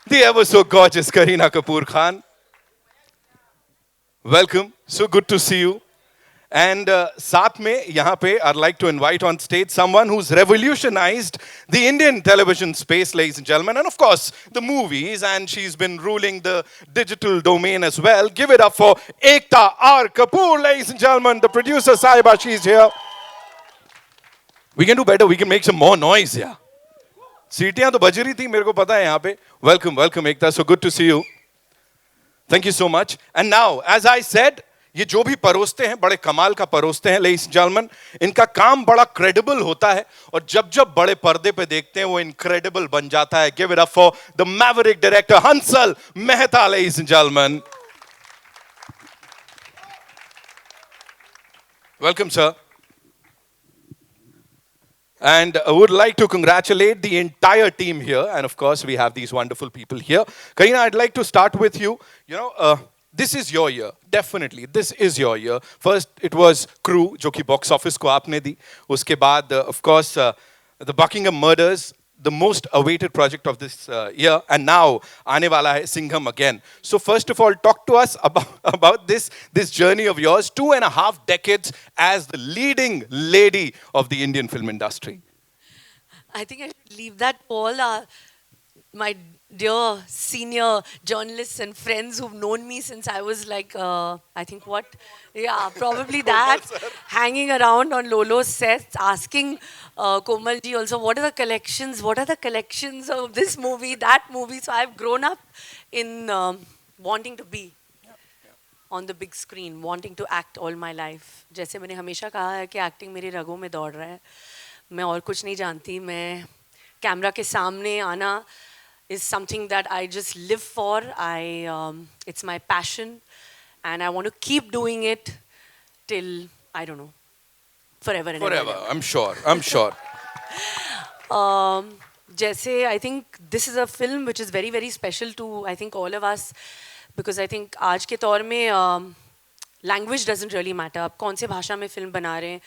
The ever so gorgeous Kareena Kapoor Khan. Welcome. So good to see you. And साथ में यहाँ पे I'd like to invite on stage someone who's revolutionized the Indian television space, ladies and gentlemen, and of course the movies. And she's been ruling the digital domain as well. Give it up for Ekta R. Kapoor, ladies and gentlemen, the producer Saiba. She's here. We can do better. We can make some more noise, yeah. सीटियां तो बज रही थी मेरे को पता है यहाँ पे. Welcome, welcome, Ekta. So good to see you. Thank you so much. And now, as I said, ये जो भी परोसते हैं बड़े कमाल का परोसते हैं ladies and gentlemen. इनका काम बड़ा credible होता है और जब जब बड़े पर्दे पे देखते हैं वो incredible बन जाता है. Give it up for the maverick director Hansal Mehta, ladies and gentlemen. Welcome, sir. And I would like to congratulate the entire team here. And of course, we have these wonderful people here. Kareena, I'd like to start with you. This is your year. Definitely, this is your year. First, it was Crew, जो कि box office को आपने दी. उसके बाद, of course, the Buckingham Murders, the most awaited project of this year, and now aane wala hai Singham again. So first of all, talk to us about this journey of yours, 2.5 decades as the leading lady of the Indian film industry. I think I should leave that to all my dear senior journalists and friends who've known me since I was like, I think what? Yeah, probably that. Hanging around on Lolo's sets, asking Komalji also, what are the collections? What are the collections of this movie, that movie? So I've grown up in wanting to be on the big screen, wanting to act all my life. जैसे मैंने हमेशा कहा है कि acting मेरी रगों में दौड़ रहा है. मैं और कुछ नहीं जानती. मैं कैमरा के सामने आना is something that I just live for. It's my passion, and I want to keep doing it till I don't know, forever and ever. Forever, I'm sure. I'm sure. जैसे I think this is a film which is very very special to I think all of us because I think आज के दौर में language doesn't really matter. आप कौन से भाषा में फिल्म बना रहे हैं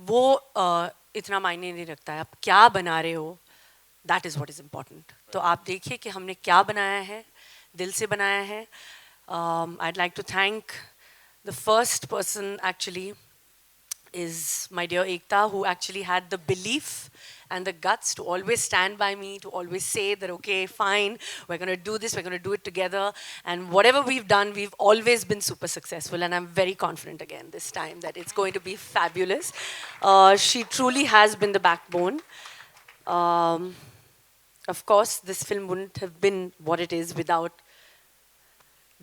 वो इतना मायने नहीं रखता है. आप क्या बना रहे हो, that is what is important. तो आप देखिए कि हमने क्या बनाया है, दिल से बनाया है. I'd like to thank the first person actually is my dear Ekta, who actually had the belief and the guts to always stand by me, to always say that, okay, fine, we're going to do this, we're going to do it together. And whatever we've done, we've always been super successful. And I'm very confident again this time that it's going to be fabulous. She truly has been the backbone. Of course, this film wouldn't have been what it is without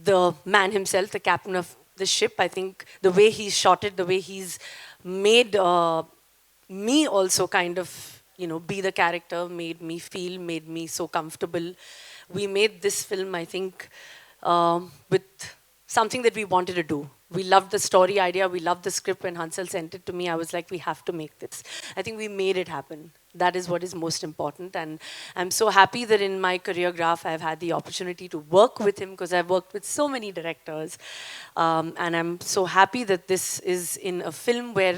the man himself, the captain of the ship. I think the way he's shot it, the way he's made me also kind of, be the character, made me feel, made me so comfortable. We made this film, I think, with something that we wanted to do. We loved the story idea, we loved the script. When Hansal sent it to me, I was like, we have to make this. I think we made it happen. That is what is most important. And I'm so happy that in my career graph, I've had the opportunity to work with him because I've worked with so many directors. And I'm so happy that this is in a film where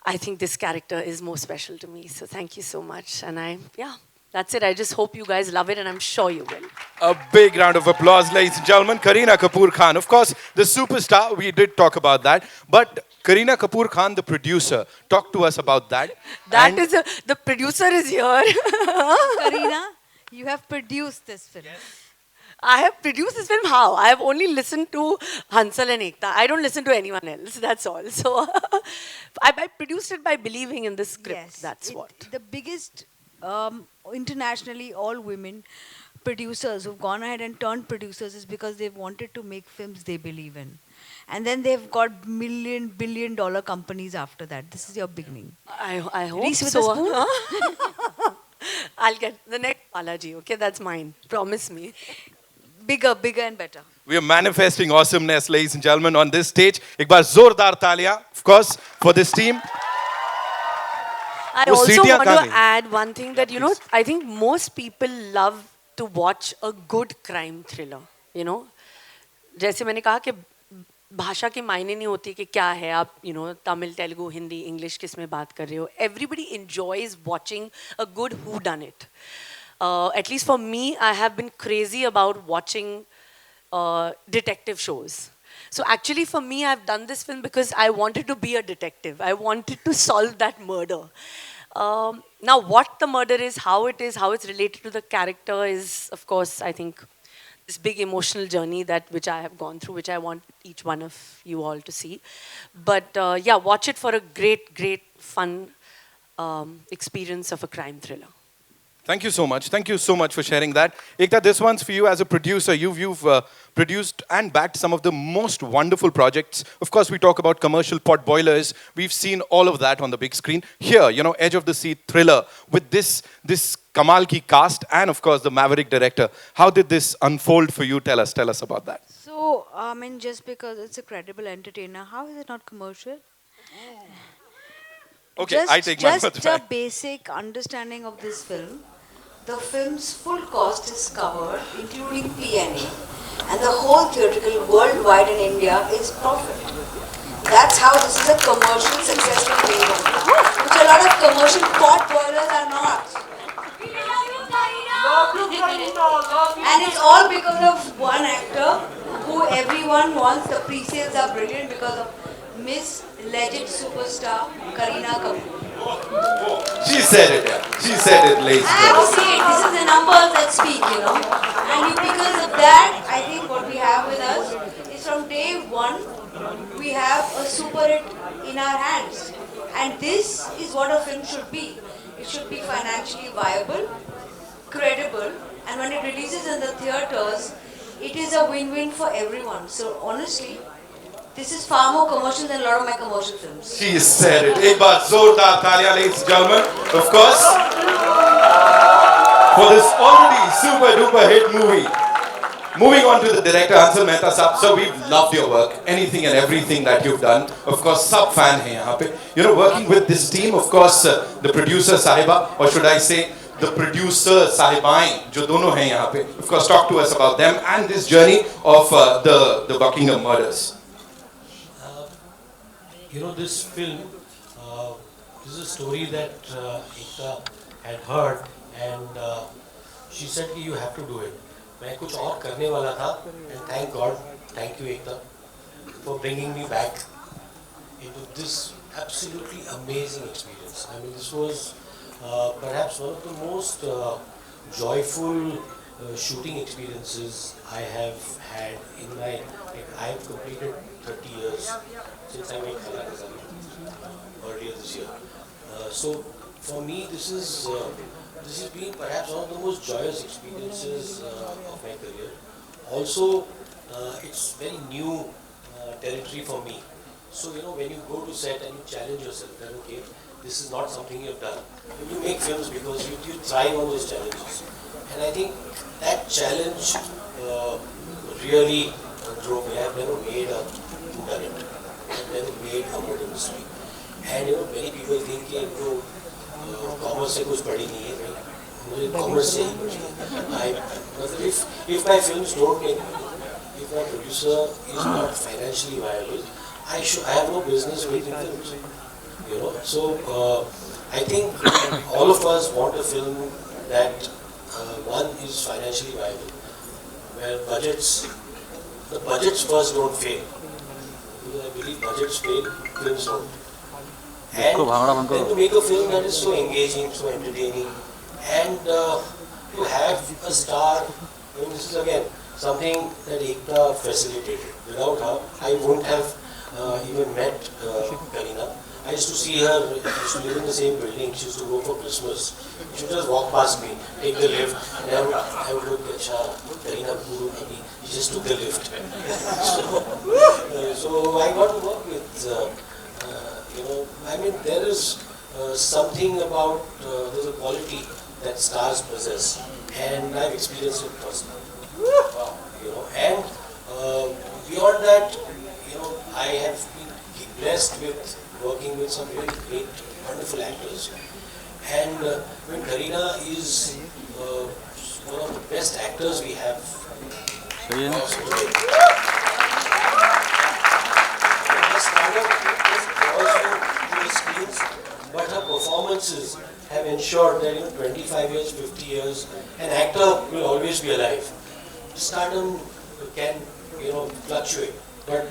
I think this character is more special to me. So thank you so much. And that's it. I just hope you guys love it, and I'm sure you will. A big round of applause, ladies and gentlemen. Kareena Kapoor Khan, of course, the superstar. We did talk about that. But Kareena Kapoor Khan, the producer, talk to us about that. The producer is here. Kareena, you have produced this film. I have produced this film. How? I have only listened to Hansal and Ekta. I don't listen to anyone else. That's all. So I produced it by believing in the script. Yes, That's what. The biggest internationally all women producers who've gone ahead and turned producers is because they've wanted to make films they believe in. And then they've got billion-dollar companies after that. This is your beginning. I hope Reese with so. a spoon? I'll get the next Balaji. Okay, that's mine. Promise me. Bigger and better. We are manifesting awesomeness, ladies and gentlemen, on this stage. एक बार जोरदार तालियां, of course, for this team. I वो also सीटियां want कहाँ to गईं? add one thing that, I think most people love to watch a good crime thriller, जैसे मैंने कहा कि भाषा की मायने नहीं होती कि क्या है आप तमिल तेलुगु हिंदी इंग्लिश किस में बात कर रहे हो. Everybody enjoys watching a good who done it. At least for me, I have been crazy about watching detective shows. So actually, for me, I've done this film because I wanted to be a detective. I wanted to solve that murder. Now, what the murder is, how it's related to the character is, of course, I think this big emotional journey that which I have gone through, which I want each one of you all to see. But yeah, watch it for a great, great, fun experience of a crime thriller. Thank you so much. Thank you so much for sharing that. Ekta, this one's for you as a producer. You've produced and backed some of the most wonderful projects. Of course, we talk about commercial pot boilers. We've seen all of that on the big screen. Here, edge of the seat thriller with this Kamal ki cast and of course the Maverick director. How did this unfold for you? Tell us about that. So, I mean, just because it's a credible entertainer, how is it not commercial? Okay, just, I take my just words a back. basic understanding of this film. The film's full cost is covered, including P&E, and the whole theatrical worldwide in India is profit. That's how this is a commercial successful film, which a lot of commercial pot boilers are not. And it's all because of one actor who everyone wants. The pre-sales are brilliant because of Miss Legend Superstar Kareena Kapoor. She said it. She said it, ladies I and have to gentlemen. say it. This is the numbers that speak. And because of that, I think what we have with us is from day one, we have a super hit in our hands. And this is what a film should be. It should be financially viable, credible, and when it releases in the theaters, it is a win-win for everyone. So honestly, this is far more commercial than a lot of my commercial films. She said it. एक बार जोरदार तालियां, ladies and gentlemen. Of course, for this already super duper hit movie. Moving on to the director Ansel Mehta Saab. So we've loved your work, anything and everything that you've done. Of course, sub fan hai yahan pe. Working with this team, of course, the producer Sahiba, or should I say, the producer Sahibain, jo dono hai yahan pe. Of course, talk to us about them and this journey of the Buckingham murders. This film, this is a story that Ekta had heard, and she said कि you have to do it. मैं कुछ और करने वाला था, and thank God, thank you Ekta, for bringing me back into this absolutely amazing experience. I mean, this was perhaps one of the most joyful shooting experiences I have had in my. I have completed 30 years since I made Khala Kazali earlier this year. So for me, this has been perhaps one of the most joyous experiences of my career. Also, it's very new territory for me. So when you go to set and you challenge yourself, that okay, this is not something you have done. You make films because you thrive on those challenges, and I think that challenge really drove me. I've never made a whodunit. I've never made a murder mystery. And many people think कि इनको commerce से कुछ पढ़ी नहीं है. मुझे commerce से ही पढ़ी है. If my films don't make money, if my producer is not financially viable, I have no business making films. So I think all of us want a film that one is financially viable, where the budgets first don't fail. Because I believe budgets fail, films don't. And then to make a film that is so engaging, so entertaining, and to have a star. I mean, this is again something that Ekta facilitated. Without her, I wouldn't have even met Kareena. I used to see her, she used to live in the same building, she used to go for Christmas. She would just walk past me, take the lift, and I would look at Kareena Guru, he just took the lift. So I got to work with, I mean, there is something about, there's a quality that stars possess, and I've experienced it personally. And beyond that, I have been blessed with working with some really great, wonderful actors. And when Kareena is one of the best actors we have. But her performances have ensured that 25 years, 50 years, an actor will always be alive. Stardom can fluctuate, but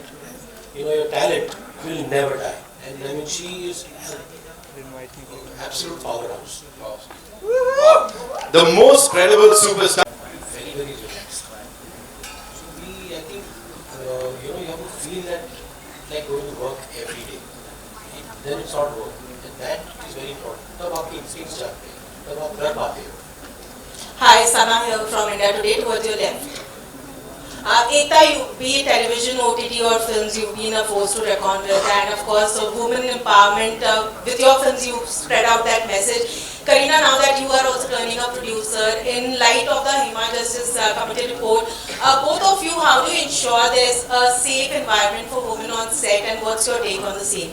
your talent will never die. And I mean, she is an absolute powerhouse. The most credible superstar. Very, very relaxed. So I think, you have to feel that like going to work every day. Then it's not work. And that is very important. तब आपके instincts जागते हैं, तब आप कर पाते हो. Hi, Sana here from India Today. Towards your left. Ekta, be it television, OTT or films, you've been a force to reckon with, and of course, women empowerment. With your films, you spread out that message. Kareena, now that you are also turning a producer, in light of the Hima Justice Committee report, both of you, how do you ensure there's a safe environment for women on set, and what's your take on the same?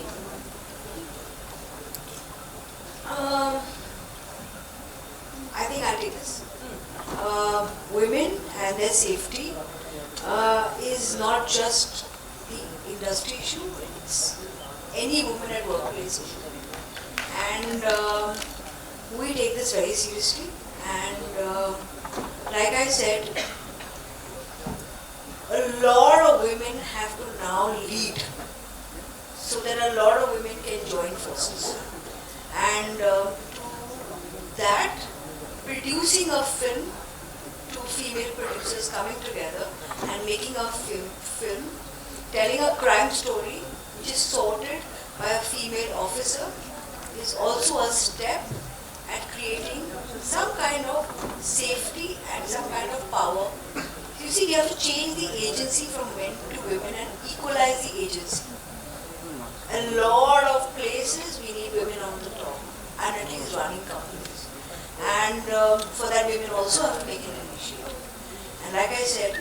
I think I'll take this. Women and their safety is not just the industry issue, it's any woman at workplace issue. And we take this very seriously. And like I said, a lot of women have to now lead so that a lot of women can join forces. And that, producing a film, two female producers coming together and making a film, telling a crime story which is sorted by a female officer, is also a step at creating some kind of safety and some kind of power. You see, we have to change the agency from men to women and equalize the agency. A lot of places we need women on the top and at least running companies. And for that, women also have to take an initiative. And like I said,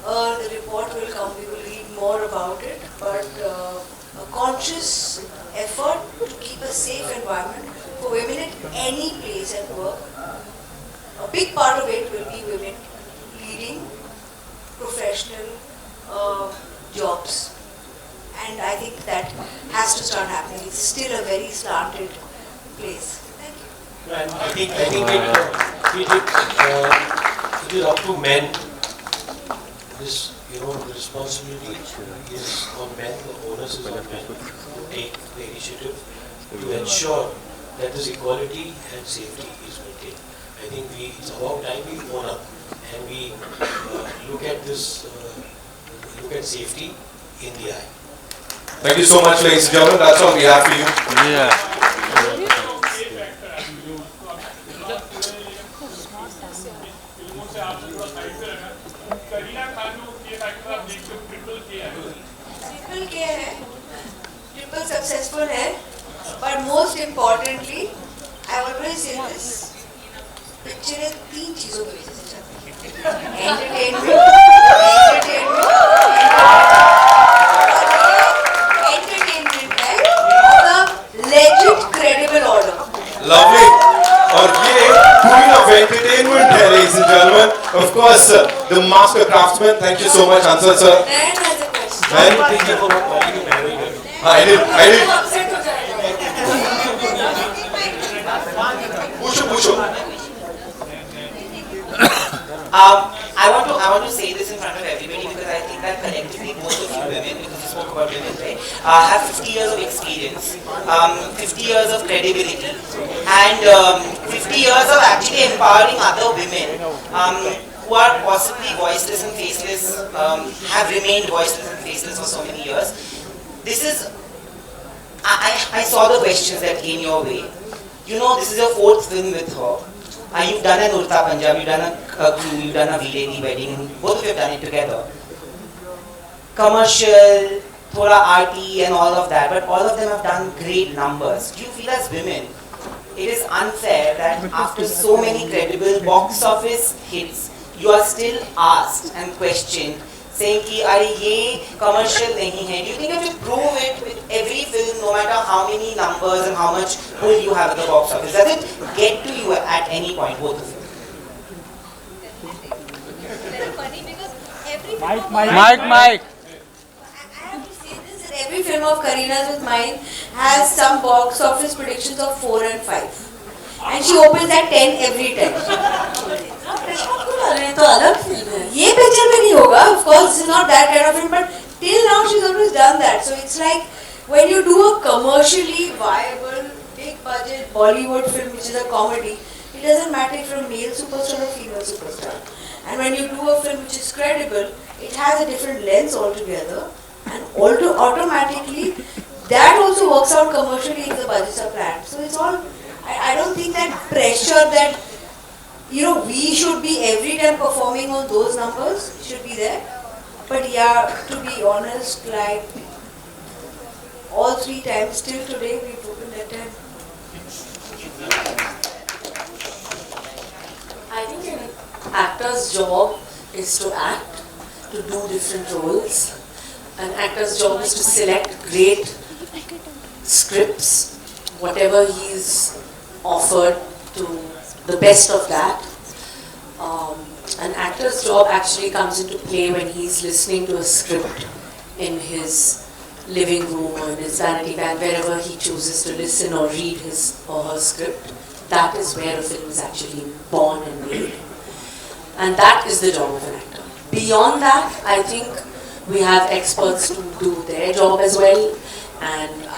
the report will come, we will read more about it, but a conscious effort to keep a safe environment for women at any place at work. A big part of it will be women leading professional jobs. And I think that has to start happening. It's still a very slanted place. Thank you. And I think it is up to men. This, the responsibility is on men, the onus is on men to take the initiative to ensure that this equality and safety is maintained. I think it's about time we own up and we look at this, look at safety in the eye. Thank you so much, ladies and gentlemen. That's all we have for you. Triple K है, triple successful है, but most importantly, I always say this, picture तीन चीजों की वजह से चलती है. Entertainment है, the legit credible order. Lovely. और ये queen of entertainment है, ladies and gentlemen. Of course, the master craftsman. Thank you so much, Ansel sir. Nayan has a question. Thank you for calling me married. I did. Upset हो जाएगा. पूछो. I want to say this in front of everybody because I think that collectively most of you women, because you spoke about women, right, have 50 years of experience, 50 years of credibility, and 50 years of actually empowering other women who are possibly voiceless and faceless, have remained voiceless and faceless for so many years. This is, I saw the questions that came your way. This is your 4th film with her. You've done an Urta Punjab, you've done a Crew, you've done a V-Lady Wedding, both of you have done it together. Commercial, thoda RT and all of that, but all of them have done great numbers. Do you feel as women, it is unfair that after so many credible box office hits, you are still asked and questioned, saying ki are ye commercial nahi hai? Do you think you have to prove it with every film, no matter how many numbers and how much pull you have at the box office? Does it get to you at any point, both of you? Mike. I have to say this, that every film of Kareena's with mine has some box office predictions of 4 and 5. and she opens at 10 every time. तो अलग film है. ये picture में नहीं होगा. Of course, this is not that kind of film, but till now she's always done that. So it's like when you do a commercially viable, big budget Bollywood film which is a comedy, it doesn't matter if you're a male superstar or female superstar. And when you do a film which is credible, it has a different lens altogether, and automatically that also works out commercially if the budgets are planned. So it's all. I don't think that pressure that we should be every time performing on those numbers should be there. But yeah, to be honest, like all 3 times till today we've opened at 10. I think an actor's job is to act, to do different roles. An actor's job is to select great scripts, whatever he's offered, to the best of that. An actor's job actually comes into play when he's listening to a script in his living room or in his vanity van, wherever he chooses to listen or read his or her script. That is where a film is actually born and made. And that is the job of an actor. Beyond that, I think we have experts to do their job as well. And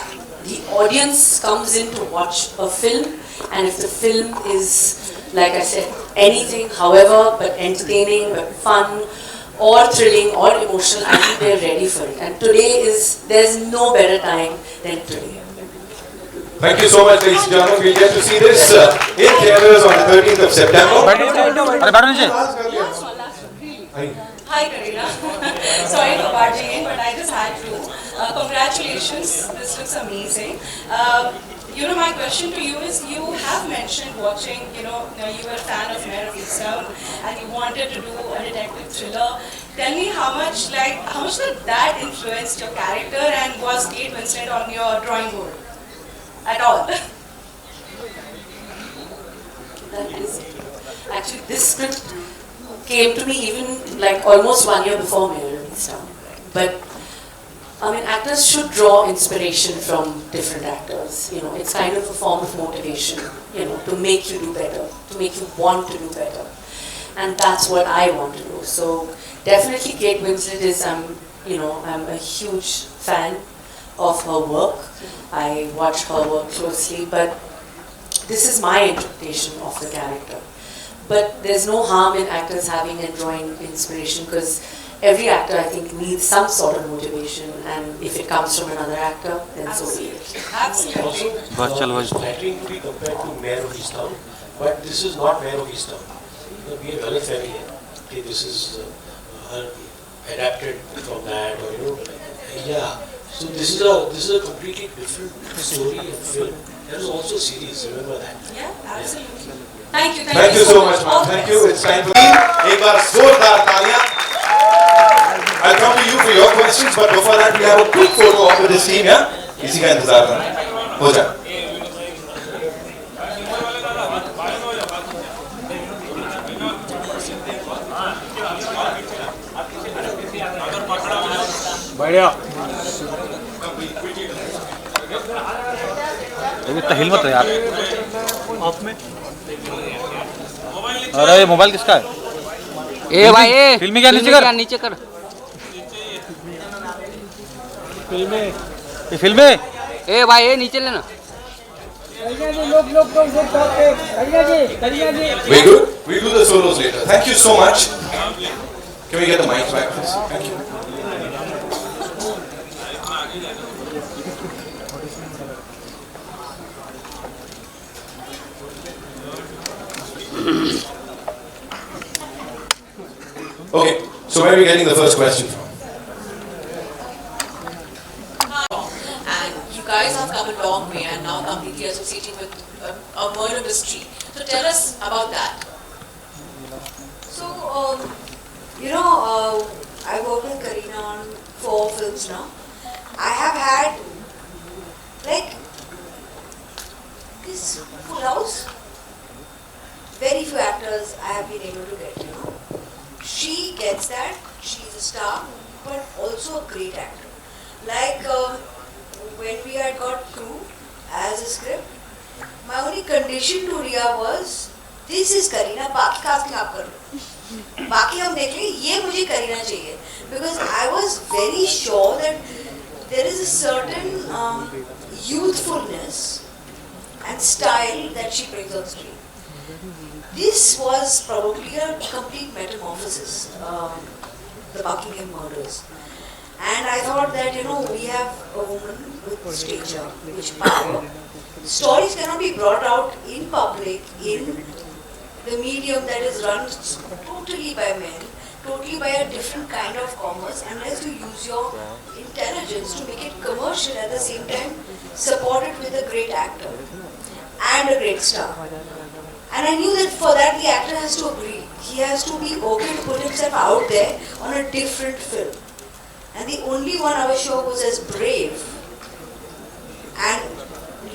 the audience comes in to watch a film, and if the film is, like I said, anything, however, but entertaining, but fun, or thrilling, or emotional, I think they're ready for it. And there's no better time than today. Thank you so much, ladies and gentlemen. We'll get to see this in theaters on the 13th of September. Hi, Karina. Sorry for barging in, but I just had to. Congratulations. This looks amazing. My question to you is, you have mentioned watching, you were a fan of Mare of Easttown and you wanted to do a detective thriller. Tell me how much did that influence your character, and was Kate Winslet on your drawing board at all? Actually, this script came to me even like almost 1 year before Mare of Easttown. But actors should draw inspiration from different actors. It's kind of a form of motivation, to make you do better, to make you want to do better. And that's what I want to do. So definitely Kate Winslet is, I'm a huge fan of her work. I watch her work closely, but this is my interpretation of the character. But there's no harm in actors having and drawing inspiration, because every actor, I think, needs some sort of motivation, and if it comes from another actor, then so be it. Absolutely. It's flattering to be compared to Mare of Easttown, but this is not Mare of Easttown. We are Galat family. Okay, this is adapted from that, or yeah. So this is a completely different story and film. There is also a series. Remember that. Yeah, absolutely. Thank you. Thank you so much, ma'am. Thank you. It's time for एक बार जोरदार तालियां. I'll come to you for your questions, but before that, we have a quick photo op with this team. Yeah, इसी का इंतजार करना. हो जा. बढ़िया. इतना हिल मत यार. ऑफ में. अरे ये मोबाइल किसका है? ए भाई ए फिल्मी क्या नीचे कर. फिल्मे ए भाई ए नीचे लेना. Very good. We'll do the solos later. Thank you so much. Can we get the mic back, please? Thank you. Okay, so where are we getting the first question from? And you guys have come a long way and now completely associating with a murder mystery. So tell us about that. So, I've worked with Karina on 4 films now. I have had, this full house. Very few actors I have been able to get, She gets that, she's a star, but also a great actor. When we had got Crew as a script, My only condition to Riya was, this is Kareena, बाकी casting आप कर लो, बाकी हम देख लें, ये मुझे करीना चाहिए, because I was very sure that there is a certain youthfulness and style that she brings on screen. This was probably a complete metamorphosis, the Buckingham Murders. And I thought that, we have a woman with stature, with power. Stories cannot be brought out in public, in the medium that is run totally by men, totally by a different kind of commerce, unless you use your intelligence to make it commercial, at the same time support it with a great actor and a great star. And I knew that for that the actor has to agree. He has to be okay to put himself out there on a different film. And the only one I was sure was as brave and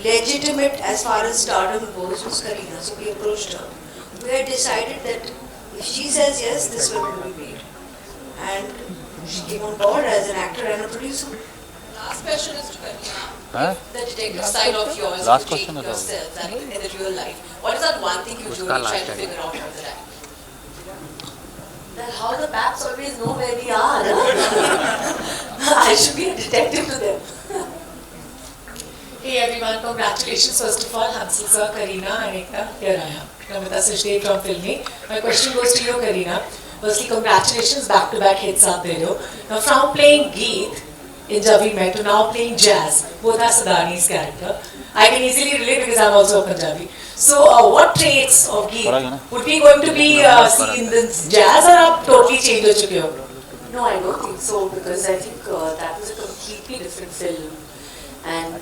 legitimate as far as stardom goes was Kareena. So we approached her. We had decided that if she says yes, this film will be made. And she came on board as an actor and a producer. Last question is to Kareena. Huh? The detective side of yours, Last you take question is yourself and in the real life. What is that one thing you do Uska to try last to time. figure out all the time? That how the maps always know where we are. I should be a detective to them. Hey everyone, congratulations first of all, Hansal sir, Kareena and Ekta. Here I am, Namita Sachdev from Filmy. My question goes to you, Kareena. Firstly, congratulations, back-to-back hits aap de rahe ho. Now from playing Geet in Jab We Met to now playing Jazz, both are Sadani's character. I can easily relate because I'm also a Punjabi. So what traits of Geet would be going to be seen in this Jazz, or aap totally change ho chuke ho? No, I don't think so, because I think that was a completely different film. And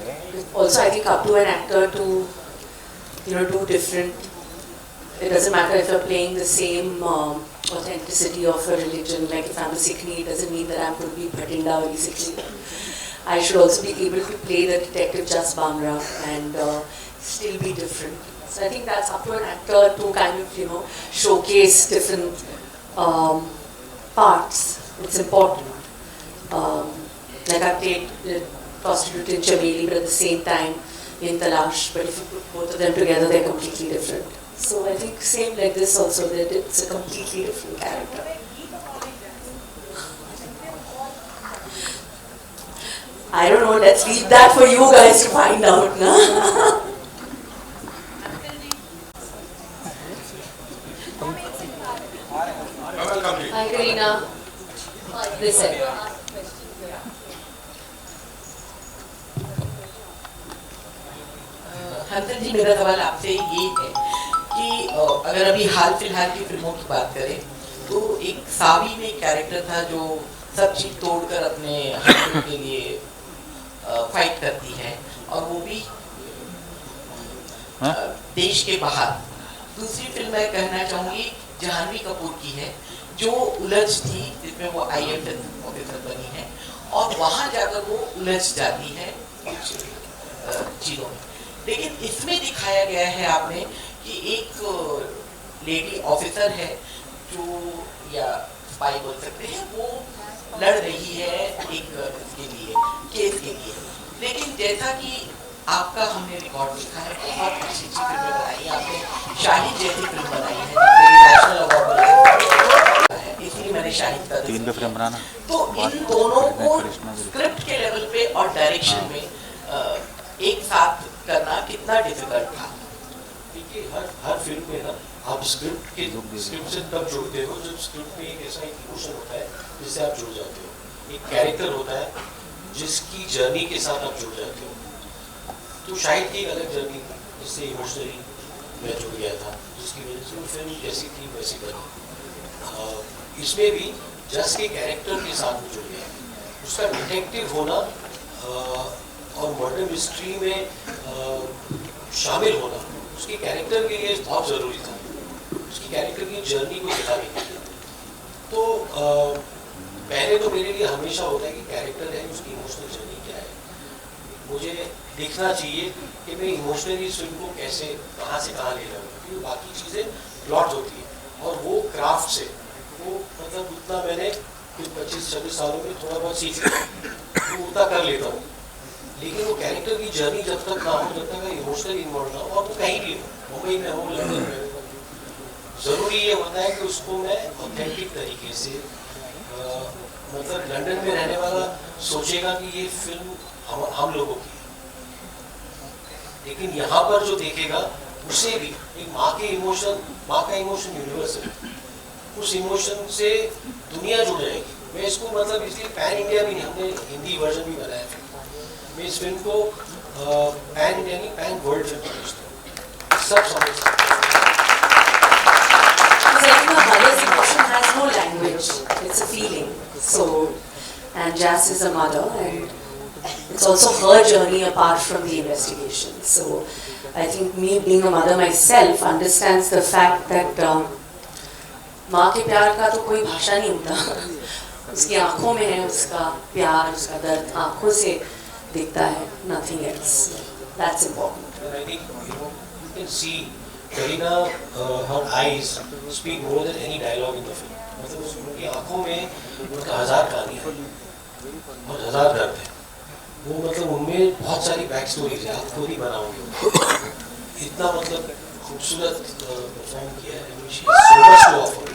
also I think up to an actor to, do different. It doesn't matter if you're playing the same authenticity of a religion, like if I'm a Sikhni, it doesn't mean that I'm going to be Bhatinda very Sikhni. I should also be able to play the detective Jas Bhangra and still be different. So I think that's up to an actor to kind of, showcase different parts. It's important. Like I played the prostitute in Chameli, but at the same time in Talash. But if you put both of them together, they're completely different. So I think same like this also, that it's a completely different character. I don't know, let's leave that for you guys to find out. Na? Hi Kareena. This side. हंसन जी, मेरा सवाल आपसे ये है कि अगर अभी हाल फिलहाल की फिल्मों की बात करें तो एक सावी में कैरेक्टर था जो सब चीज तोड़कर अपने हस्बैंड के लिए फाइट करती है, और वो भी देश के बाहर। दूसरी फिल्म मैं कहना चाहूँगी जाह्नवी कपूर की है, जो उलझ थी, जिसमें वो IAS ऑफिसर बनी है और वहाँ जाकर वो उलझ जाती है कुछ चीज़ों में। लेकिन इसमें दिखाया गया है आपने कि एक लेडी ऑफिसर है जो, या स्पाई बोल सकते हैं, वो लड़ रही है एक इसके लिए, केस के लिए। लेकिन जैसा कि आपका हमने रिकॉर्ड देखा है, बहुत अच्छी फिल्में बनाई है आपने, शाहिद जैसी फिल्म बनाई है, नेशनल अवार्ड मिला है, इसलिए मैंने शाहिद का फिल्म बनाना। तो इन दोनों को स्क्रिप्ट के लेवल पे और डायरेक्शन में एक साथ करना कितना डिफिकल्ट था? देखिए, हर फिल्म में ना आप स्क्रिप्ट से तब जुड़ते हो जब स्क्रिप्ट में एक ऐसा इमोशन होता है जिससे आप जुड़ जाते हो, एक कैरेक्टर होता है जिसकी जर्नी के साथ आप जुड़ जाते हो। तो शायद की एक अलग जर्नी थी जिससे इमोशनली मैं जुड़ गया था, जिसकी वजह से वो फिल्म जैसी थी वैसी बनी। इसमें भी जस के कैरेक्टर के साथ में जुड़ गया, उसका डिटेक्टिव होना और मर्डर मिस्ट्री में शामिल होना उसके कैरेक्टर के लिए बहुत ज़रूरी था, उसकी कैरेक्टर की जर्नी को दिखाने के लिए। तो पहले तो मेरे लिए हमेशा होता है कि कैरेक्टर है, उसकी इमोशनल जर्नी क्या है, मुझे देखना चाहिए कि मैं इमोशनली इस फिल्म को कैसे कहाँ से कहाँ ले जाऊँगा, क्योंकि बाकी चीज़ें प्लॉट होती है और वो क्राफ्ट से वो मतलब उतना मैंने 25-26 सालों में थोड़ा बहुत सीख लिया, तो उतना कर लेता हूँ। लेकिन वो कैरेक्टर की जर्नी जब तक ना हो, जब तक इमोशनली इन्वॉल्व ना हो, और वो कहीं भी हो, मुंबई में हो, लंदन में हो, ज़रूरी ये होता है कि उसको मैं ऑथेंटिक तरीके से मतलब लंदन में रहने वाला सोचेगा कि ये फिल्म हम लोगों की है, लेकिन यहाँ पर जो देखेगा उसे भी एक माँ का इमोशन यूनिवर्सल है, उस इमोशन से दुनिया जुड़ जाएगी। मैं इसको मतलब इसलिए पैन इंडिया भी नहीं, हमने हिंदी वर्जन भी बनाया फिल्म, मैं इस फिल्म को पैन इंडिया नहीं पैन वर्ल्ड फिल्म समझता हूँ, सब समझता हूँ। Mother's emotion has no language. It's a feeling. So, and Jazz is a mother, and it's also her journey apart from the investigation. So, I think me being a mother myself understands the fact that माँ के प्यार का तो कोई भाषा नहीं होता, उसकी आँखों में है उसका प्यार, उसका दर्द आँखों से दिखता है, nothing else. That's important. And I think you can see Kareena, her eyes speak more than any dialogue in the film. मतलब उनकी आँखों में उनका 1000 कहानियाँ हैं और 1000 दर्द है, वो मतलब उनमें बहुत सारी बैक स्टोरीज है, आप खुद ही बनाओगे, इतना मतलब खूबसूरत परफॉर्म किया है, and she has so much to offer.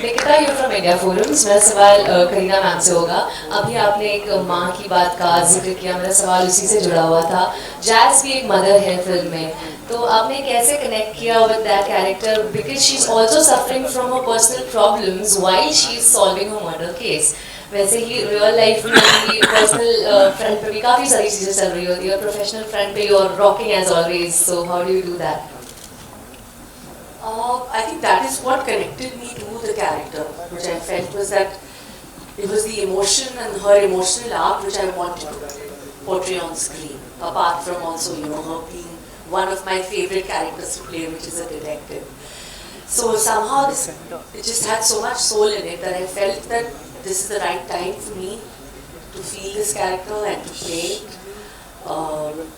Nikita, you're from India Forums. मेरा सवाल करीना मैम से होगा। अभी आपने एक माँ की बात का जिक्र किया, मेरा सवाल उसी से जुड़ा हुआ था। जैज़ भी एक मदर है फिल्म में, तो आपने कैसे कनेक्ट किया with that character, because she's also suffering from her personal problems while she's solving her murder case. वैसे ही रियल लाइफ में भी पर्सनल फ्रंट पे भी काफ़ी सारी चीज़ें चल रही होती है, और प्रोफेशनल फ्रंट पे you're rocking as always. So how do you do that? I think that is what connected me to the character, which I felt was that it was the emotion and her emotional arc which I wanted to portray on screen, apart from also, you know, her being one of my favorite characters to play, which is a detective. So somehow it just had so much soul in it that I felt that this is the right time for me to feel this character and to play it.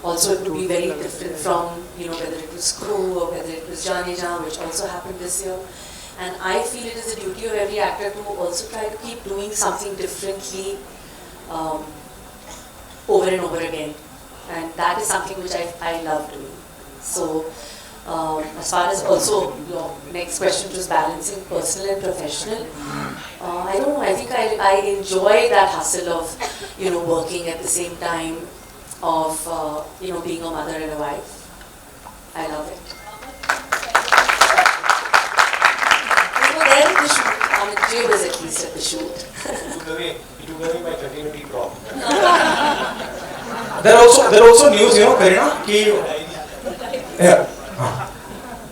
Also it would be very different from, you know, whether it was Crew or whether it was Jaane Jaan, which also happened this year. And I feel it is the duty of every actor to also try to keep doing something differently over and over again. And that is something which I love doing. So as far as also your next question was balancing personal and professional, I don't know, I think I enjoy that hustle of, you know, working at the same time of, you know, being a mother and a wife. I love it. We were there at the shoot. I mean, Jay was at least at the shoot. It took away my continuity problem. There are also news, you know, Kareena, कि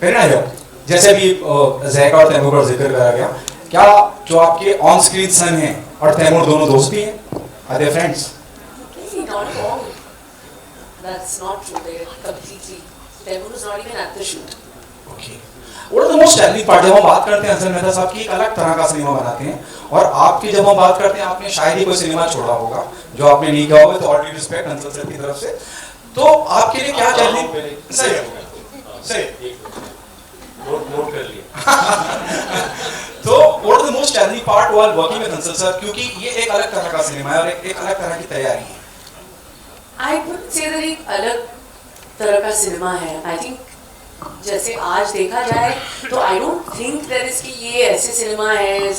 करीना जो जैसे अभी जैका और तैमूर का जिक्र करा गया, क्या जो आपके ऑन स्क्रीन सन हैं और तैमूर दोनों दोस्त भी हैं? Are they friends? Not at all. That's not true. They're completely. Taimun is not even at the shoot. Okay. What are the most challenging part? जब हम बात करते हैं हसन मेहता साहब की एक अलग तरह का सिनेमा बनाते हैं, और आपकी जब हम बात करते हैं आपने शायद ही कोई सिनेमा छोड़ा होगा जो आपने नहीं किया होगा, तो all due respect Hansal sir की तरफ से, तो आपके लिए क्या चैलेंज? सही नोट कर लिया। तो what are the most challenging part while working with Hansal sir, क्योंकि ये एक अलग तरह का सिनेमा है और एक अलग तरह की तैयारी है। I wouldn't say that एक अलग तरह का सिनेमा है. I think जैसे आज देखा जाए तो I don't think there is कि ये ऐसे सिनेमा है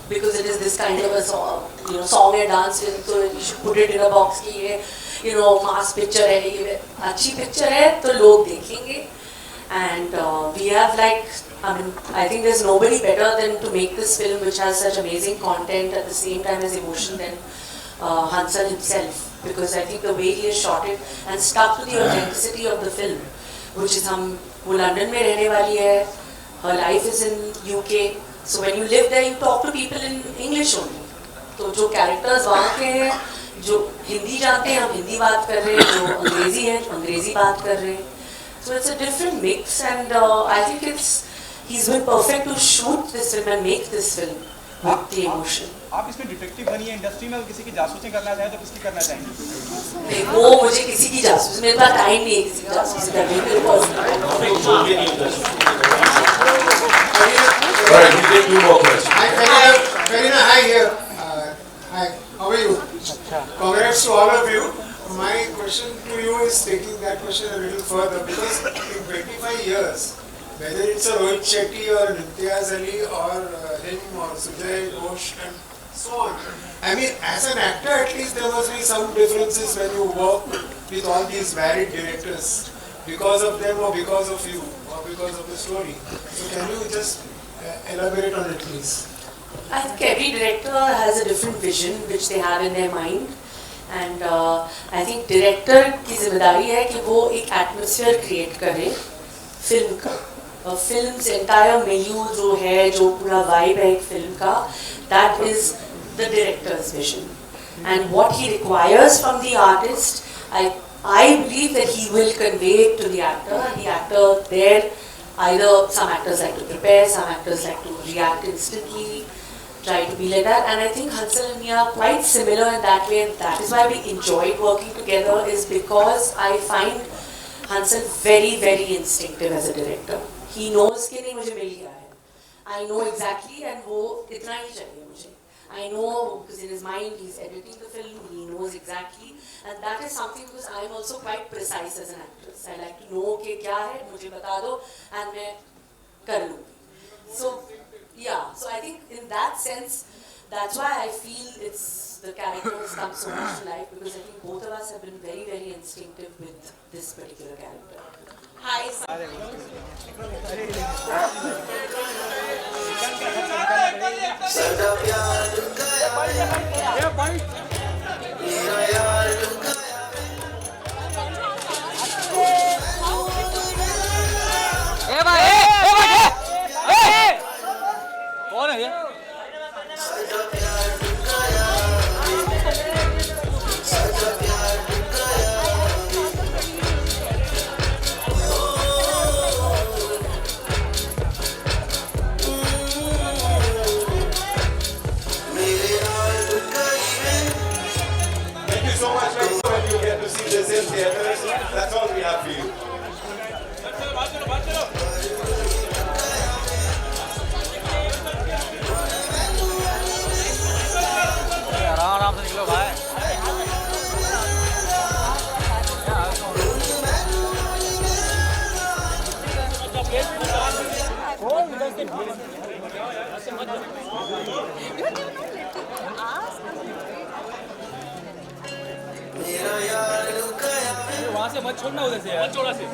because it is this kind of a song, you know, song and dance film, so you should put it in a box कि ये, you know, mass picture है, ये अच्छी picture है तो लोग देखेंगे. And we have like, I mean, I think there's nobody better than to make this film which has such amazing content at the same time as emotion than Hansal himself, because I think the way he has shot it and stuck to the authenticity of the film, which is वो London में रहने वाली है, her life is in UK, so when you live there you talk to people in English only. तो जो characters वहाँ के हैं, जो हिंदी जानते हैं हम हिंदी बात कर रहे हैं, जो अंग्रेजी है अंग्रेजी बात कर रहे हैं. So it's a different mix, and I think he's been perfect to shoot this film and make this film with the emotion. आप इसमें डिटेक्टिव बनी है इंडस्ट्री में, किसी की जासूसी करना चाहे तो किसकी करना चाहेंगे? नहीं, वो मुझे किसी की जासूसी, मेरे पास टाइम नहीं है किसी की जासूसी करने के लिए. All right, we take 2 more questions. Karina, hi here. Hi, how are you? Congrats to all of you. My question to you is taking that question a little further because in 25 years, whether it's a Rohit Shetty or Imtiaz Ali or him or Sujay Ghosh and so on, I mean, as an actor, at least there must be some differences when you work with all these varied directors because of them or because of you or because of the story. So can you just elaborate on it, please? I think every director has a different vision which they have in their mind. And I think director की जिम्मेदारी है कि वो एक atmosphere create करे film का. Film's entire milieu जो है, जो पूरा vibe है एक फिल्म का, that is the director's vision. And what he requires from the artist, I believe that he will convey it to the actor. And the actor there, either some actors like to prepare, some actors like to react instantly, try to be like that. And I think Hansal and me are quite similar in that way, and that is why we enjoyed working together, is because I find Hansal very, very instinctive as a director. He knows कि नहीं मुझे मिल गया है. I know exactly, and वो इतना ही चाहिए मुझे. I know because in his mind he's editing the film, he knows exactly, and that is something because I'm also quite precise as an actress. I like to know कि क्या है, मुझे बता दो, and मैं कर लूँगी. So yeah, so I think in that sense, that's why I feel it's the characters come so much to life, because I think both of us have been very, very instinctive with this particular character. Hi. कौन है ये? So much when you get to see this in theaters. That's all we have for you. आराम से निकलो भाई. वहाँ से मत छोड़ना, उधर से यार. छोड़ा से.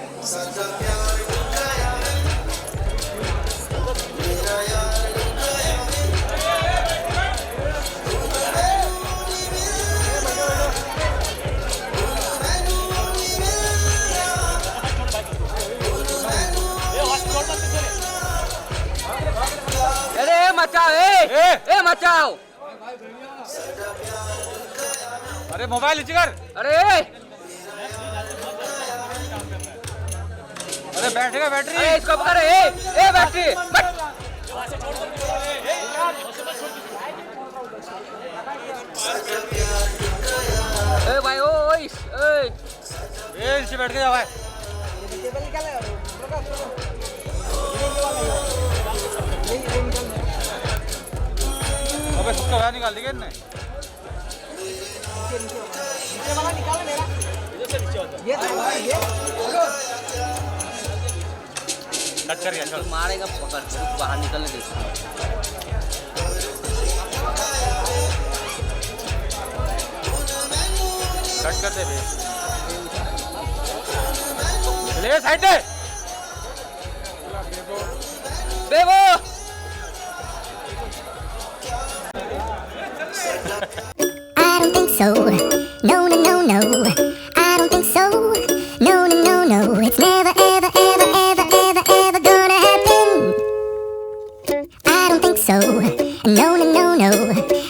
अरे मचाओ, ए मचाओ. अरे मोबाइल नीचे कर. अरे अरे बैटरी बैटरी. अरे इसको पकड़. ए बैटरी. ए भाई ओए ए नीचे बैठ के जा भाई. अबे सबका बाहर निकाल देंगे इन्हें. कट कर गया. चल मारेगा पकड़ के बाहर निकलने दे. कट कर दे. ले side they. Bebo. I don't think so. No, no, no, no. I don't think so. No, no, no, no. It's never, ever, ever, ever, ever, ever gonna happen. I don't think so. No, no, no, no.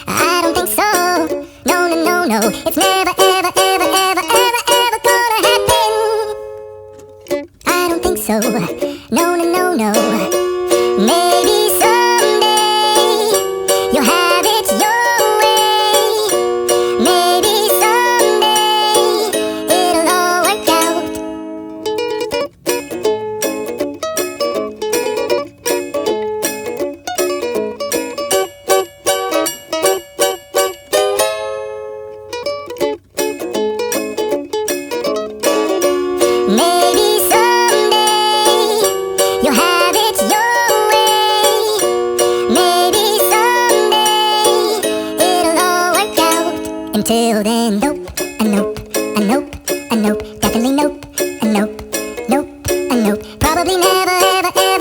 I don't think so. No, no, no, no. It's never, ever, ever, ever, ever, ever gonna happen. I don't think so. No, no, no, no. Maybe someday you'll have it your way. Maybe someday it'll all work out. until then, nope, a nope, a nope, a nope, definitely nope, a nope, nope, a nope. Probably never, ever, ever.